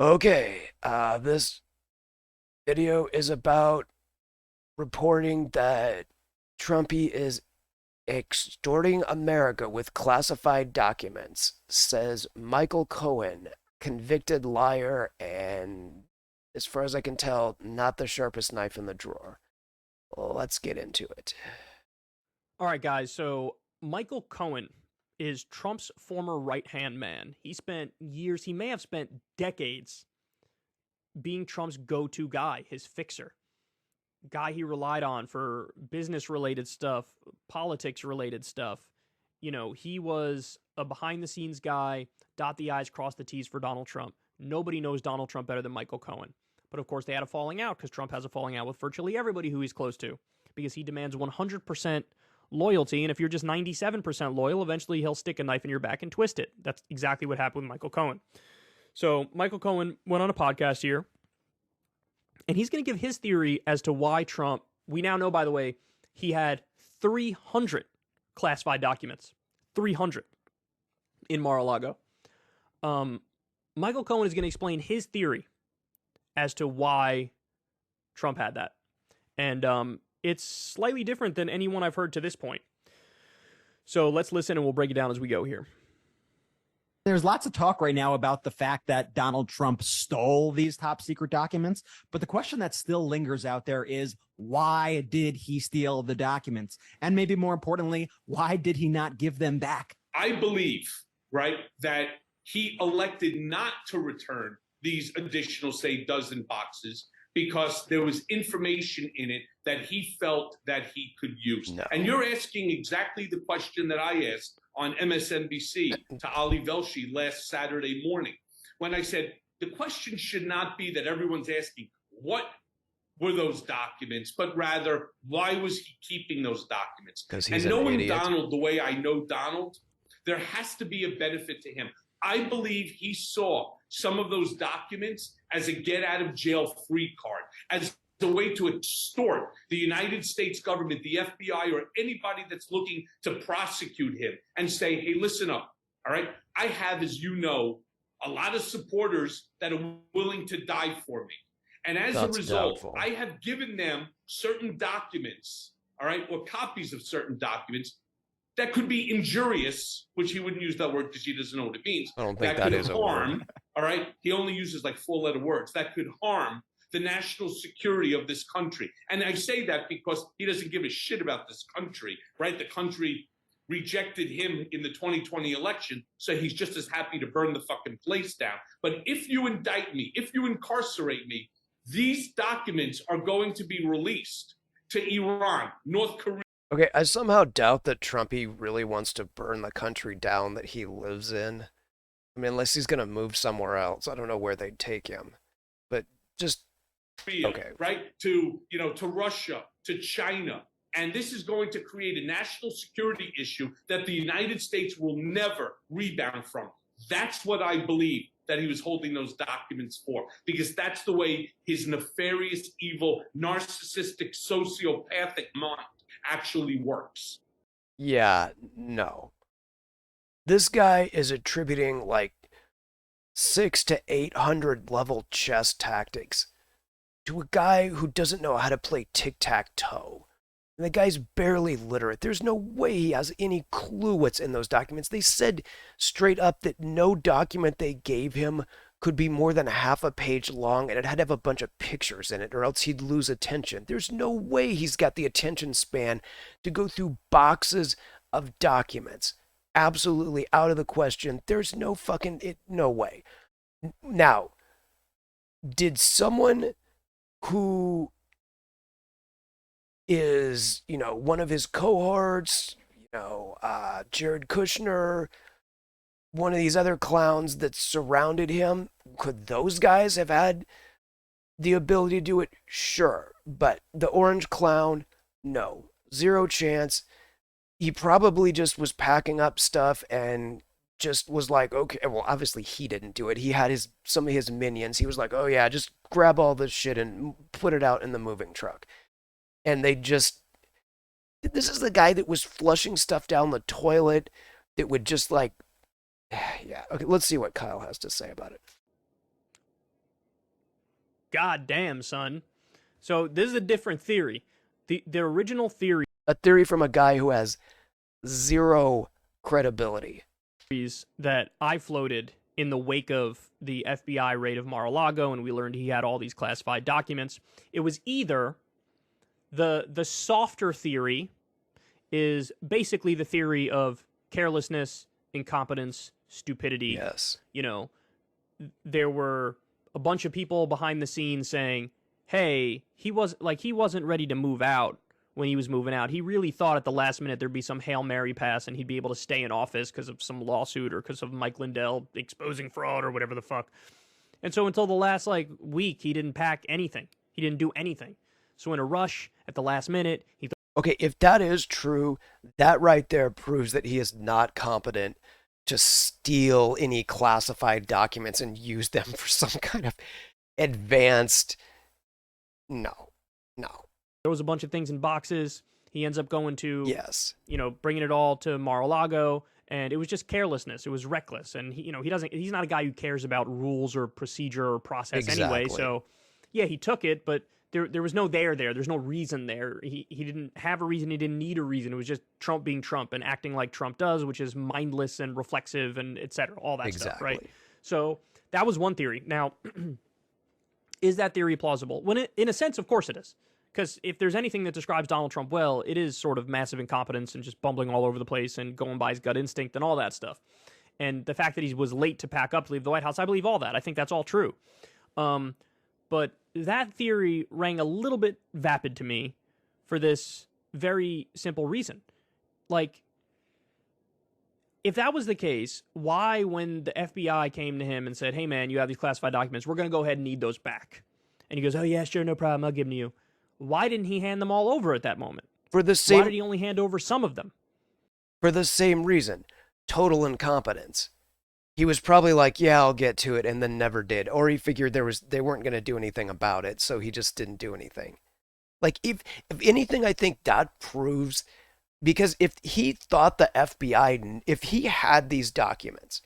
Okay, this video is about reporting that Trumpy is extorting America with classified documents, says Michael Cohen, convicted liar and, as far as I can tell, not the sharpest knife in the drawer. Let's get into it. All right, guys. So Michael Cohen is Trump's former right hand man. He spent years, he may have spent decades being Trump's go to guy, his fixer, guy he relied on for business related stuff, politics related stuff. He was a behind the scenes guy, dot the I's, cross the T's for Donald Trump. Nobody knows Donald Trump better than Michael Cohen. But of course, they had a falling out because Trump has a falling out with virtually everybody who he's close to because he demands 100% loyalty. And if you're just 97% loyal, eventually he'll stick a knife in your back and twist it. That's exactly what happened with Michael Cohen. So Michael Cohen went on a podcast here, and he's going to give his theory as to why Trump, we now know, by the way, he had 300 classified documents. 300 in Mar-a-Lago. Michael Cohen is going to explain his theory as to why Trump had that. And it's slightly different than anyone I've heard to this point. So let's listen and we'll break it down as we go here. There's lots of talk right now about the fact that Donald Trump stole these top secret documents. But the question that still lingers out there is, why did he steal the documents? And maybe more importantly, why did he not give them back? I believe, right, that he elected not to return these additional, say, dozen boxes because there was information in it that he felt that he could use. No. And you're asking exactly the question that I asked on MSNBC to Ali Velshi last Saturday morning, when I said, the question should not be that everyone's asking, what were those documents, but rather, why was he keeping those documents? Because he's and knowing an idiot. Donald the way I know Donald, there has to be a benefit to him. I believe he saw some of those documents as a get out of jail free card, as a way to extort the United States government, the FBI, or anybody that's looking to prosecute him and say, hey, listen up. All right. I have, as you know, a lot of supporters that are willing to die for me. And as a result, doubtful. I have given them certain documents, all right, or copies of certain documents that could be injurious, which he wouldn't use that word because he doesn't know what it means. I don't think that that could is a harm, word. all right? He only uses like 4-letter words. That could harm the national security of this country. And I say that because he doesn't give a shit about this country, right? The country rejected him in the 2020 election, so he's just as happy to burn the fucking place down. But if you indict me, if you incarcerate me, these documents are going to be released to Iran, North Korea. Okay, I somehow doubt that Trumpy really wants to burn the country down that he lives in. I mean, unless he's going to move somewhere else. I don't know where they'd take him. But just, okay. Right? To Russia, to China. And this is going to create a national security issue that the United States will never rebound from. That's what I believe that he was holding those documents for, because that's the way his nefarious, evil, narcissistic, sociopathic mind actually works. Yeah, no. This guy is attributing like 600 to 800 level chess tactics to a guy who doesn't know how to play tic-tac-toe. And the guy's barely literate. There's no way he has any clue what's in those documents. They said straight up that no document they gave him could be more than half a page long, and it had to have a bunch of pictures in it, or else he'd lose attention. There's no way he's got the attention span to go through boxes of documents. Absolutely out of the question. There's no no way. Now, did someone who is, one of his cohorts, Jared Kushner, one of these other clowns that surrounded him, could those guys have had the ability to do it? Sure. But the orange clown, no. Zero chance. He probably just was packing up stuff and just was like, okay, well, obviously he didn't do it. He had some of his minions. He was like, oh yeah, just grab all this shit and put it out in the moving truck. And this is the guy that was flushing stuff down the toilet that would just like, yeah. Okay, let's see what Kyle has to say about it. God damn, son. So this is a different theory. The original theory A theory from a guy who has zero credibility. that I floated in the wake of the FBI raid of Mar-a-Lago, and we learned he had all these classified documents. It was either the softer theory is basically the theory of carelessness, incompetence, stupidity. Yes. You know, there were a bunch of people behind the scenes saying, hey, he wasn't ready to move out when he was moving out. He really thought at the last minute there'd be some Hail Mary pass and he'd be able to stay in office because of some lawsuit or because of Mike Lindell exposing fraud or whatever the fuck. And so until the last week, he didn't pack anything. He didn't do anything. So in a rush at the last minute, Okay, if that is true, that right there proves that he is not competent to steal any classified documents and use them for some kind of advanced. No. there was a bunch of things in boxes. He ends up going to, Yes. bringing it all to Mar-a-Lago, and it was just carelessness. It was reckless, and he's not a guy who cares about rules or procedure or process anyway. Exactly. So, yeah, he took it, but there was no there. There's no reason there. He didn't have a reason. He didn't need a reason. It was just Trump being Trump and acting like Trump does, which is mindless and reflexive and et cetera, all that stuff, right? So that was one theory. Now, is that theory plausible? In a sense, of course it is. Because if there's anything that describes Donald Trump well, it is sort of massive incompetence and just bumbling all over the place and going by his gut instinct and all that stuff. And the fact that he was late to pack up to leave the White House, I believe all that. I think that's all true. But that theory rang a little bit vapid to me for this very simple reason. Like, if that was the case, why, when the FBI came to him and said, hey, man, you have these classified documents, we're going to go ahead and need those back. And he goes, oh, yeah, sure, no problem, I'll give them to you. Why didn't he hand them all over at that moment? Why did he only hand over some of them? For the same reason, total incompetence. He was probably like, yeah, I'll get to it, and then never did. Or he figured they weren't going to do anything about it, so he just didn't do anything. Like, if anything, I think that proves, because if he thought the FBI, if he had these documents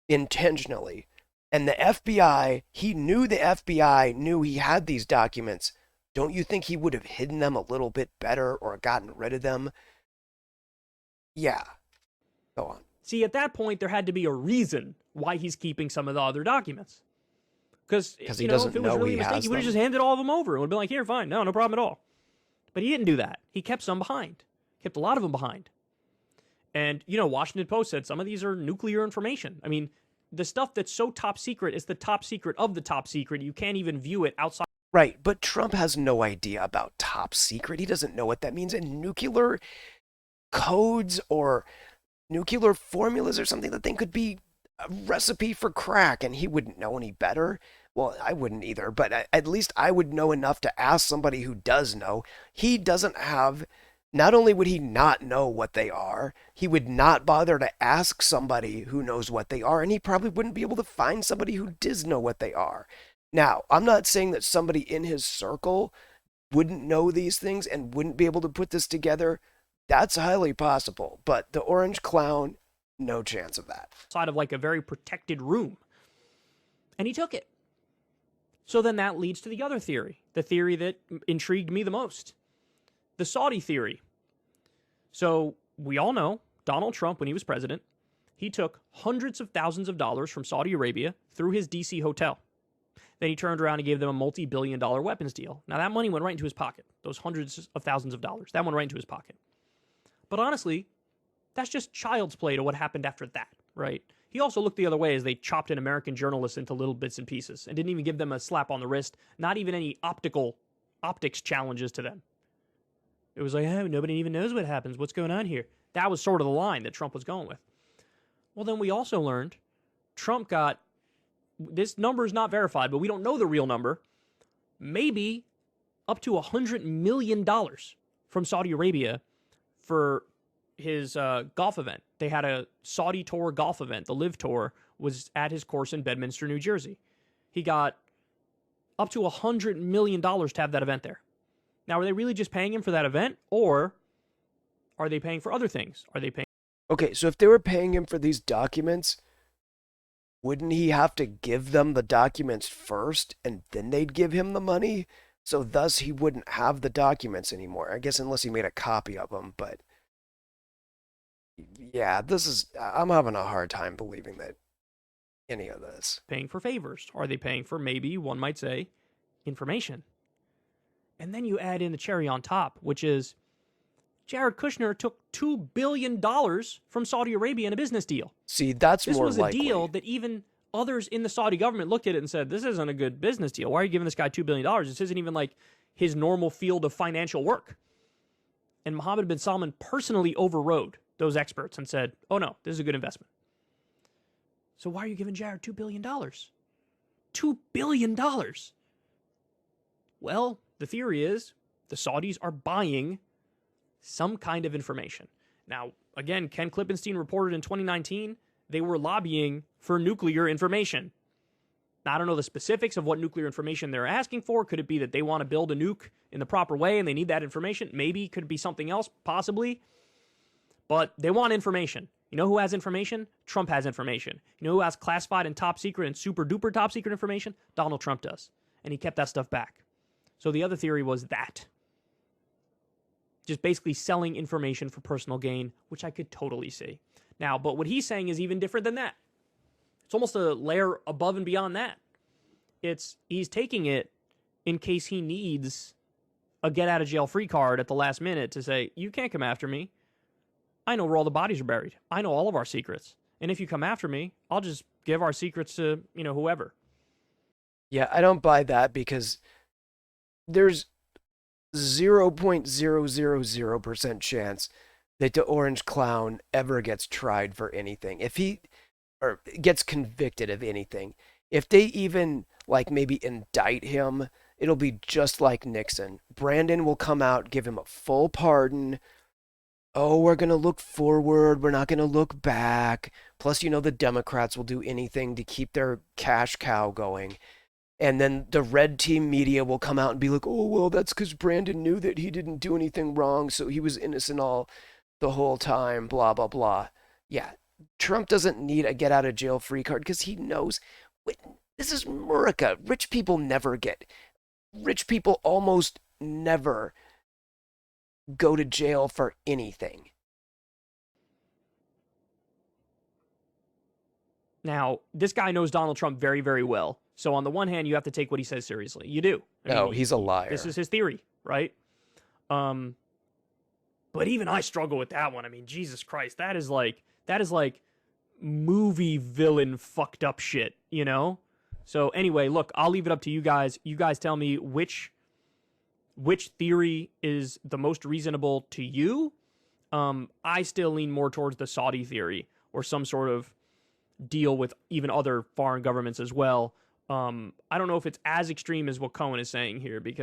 intentionally, and the FBI, he knew the FBI knew he had these documents, don't you think he would have hidden them a little bit better or gotten rid of them? Yeah. Go on. See, at that point, there had to be a reason why he's keeping some of the other documents. Because he doesn't if it was know really he a mistake, has he would have them. just handed all of them over and would have been like, here, fine, no problem at all. But he didn't do that. He kept some behind. Kept a lot of them behind. And, Washington Post said some of these are nuclear information. I mean, the stuff that's so top secret is the top secret of the top secret. You can't even view it outside. Right, but Trump has no idea about top secret. He doesn't know what that means. And nuclear codes or nuclear formulas or something, that thing could be a recipe for crack, and he wouldn't know any better. Well, I wouldn't either, but at least I would know enough to ask somebody who does know. He doesn't have, not only would he not know what they are, he would not bother to ask somebody who knows what they are, and he probably wouldn't be able to find somebody who does know what they are. Now, I'm not saying that somebody in his circle wouldn't know these things and wouldn't be able to put this together. That's highly possible. But the orange clown, no chance of that. Outside of a very protected room. And he took it. So then that leads to the other theory, the theory that intrigued me the most, the Saudi theory. So we all know Donald Trump, when he was president, he took hundreds of thousands of dollars from Saudi Arabia through his D.C. hotel. Then he turned around and gave them a multi-billion-dollar weapons deal. Now, that money went right into his pocket. Those hundreds of thousands of dollars. That went right into his pocket. But honestly, that's just child's play to what happened after that, right? He also looked the other way as they chopped an American journalist into little bits and pieces and didn't even give them a slap on the wrist, not even any optics challenges to them. It was like, oh, nobody even knows what happens. What's going on here? That was sort of the line that Trump was going with. Well, then we also learned Trump got, this number is not verified, but we don't know the real number, maybe up to $100 million from Saudi Arabia for his golf event. They had a Saudi Tour golf event. The Live Tour was at his course in Bedminster, New Jersey. He got up to $100 million to have that event there. Now, are they really just paying him for that event, or are they paying for other things? Are they paying? Okay, so if they were paying him for these documents, wouldn't he have to give them the documents first and then they'd give him the money? So thus he wouldn't have the documents anymore. I guess unless he made a copy of them, but yeah, I'm having a hard time believing that any of this. Paying for favors? Are they paying for, maybe one might say, information? And then you add in the cherry on top, which is Jared Kushner took $2 billion from Saudi Arabia in a business deal. See, that's This more was likely. a deal that even others in the Saudi government looked at it and said, this isn't a good business deal. Why are you giving this guy $2 billion? This isn't even like his normal field of financial work. And Mohammed bin Salman personally overrode those experts and said, oh no, this is a good investment. So why are you giving Jared $2 billion? $2 billion. Well, the theory is the Saudis are buying some kind of information. Now, again, Ken Klippenstein reported in 2019 they were lobbying for nuclear information. Now, I don't know the specifics of what nuclear information they're asking for. Could it be that they want to build a nuke in the proper way and they need that information? Maybe. Could it be something else? Possibly. But they want information. You know who has information? Trump has information. You know who has classified and top secret and super duper top secret information? Donald Trump does. And he kept that stuff back. So the other theory was that. Just basically selling information for personal gain, which I could totally see. Now, but what he's saying is even different than that. It's almost a layer above and beyond that. He's taking it in case he needs a get out of jail free card at the last minute to say, you can't come after me. I know where all the bodies are buried. I know all of our secrets. And if you come after me, I'll just give our secrets to, whoever. Yeah, I don't buy that because there's 0.000% chance that the Orange Clown ever gets tried for anything. If he or gets convicted of anything, if they even maybe indict him, it'll be just like Nixon. Brandon will come out, give him a full pardon. Oh, we're going to look forward. We're not going to look back. Plus, the Democrats will do anything to keep their cash cow going. And then the red team media will come out and be like, oh, well, that's because Brandon knew that he didn't do anything wrong, so he was innocent all the whole time, blah, blah, blah. Yeah, Trump doesn't need a get out of jail free card because he knows this is America. Rich people almost never go to jail for anything. Now, this guy knows Donald Trump very, very well. So on the one hand, you have to take what he says seriously. You do. He's a liar. This is his theory, right? But even I struggle with that one. Jesus Christ, that is like movie villain fucked up shit, So anyway, look, I'll leave it up to you guys. You guys tell me which theory is the most reasonable to you. I still lean more towards the Saudi theory or some sort of deal with even other foreign governments as well. I don't know if it's as extreme as what Cohen is saying here but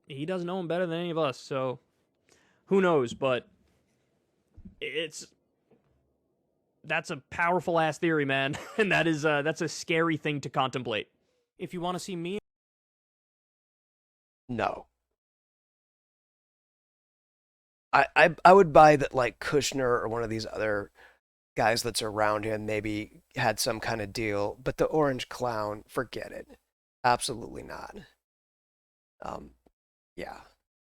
he doesn't know him better than any of us, so who knows, but that's a powerful ass theory, man. And that's a scary thing to contemplate. If you want to see me, no. I would buy that Kushner or one of these other guys that's around him maybe had some kind of deal, but the Orange Clown, forget it. Absolutely not. Yeah.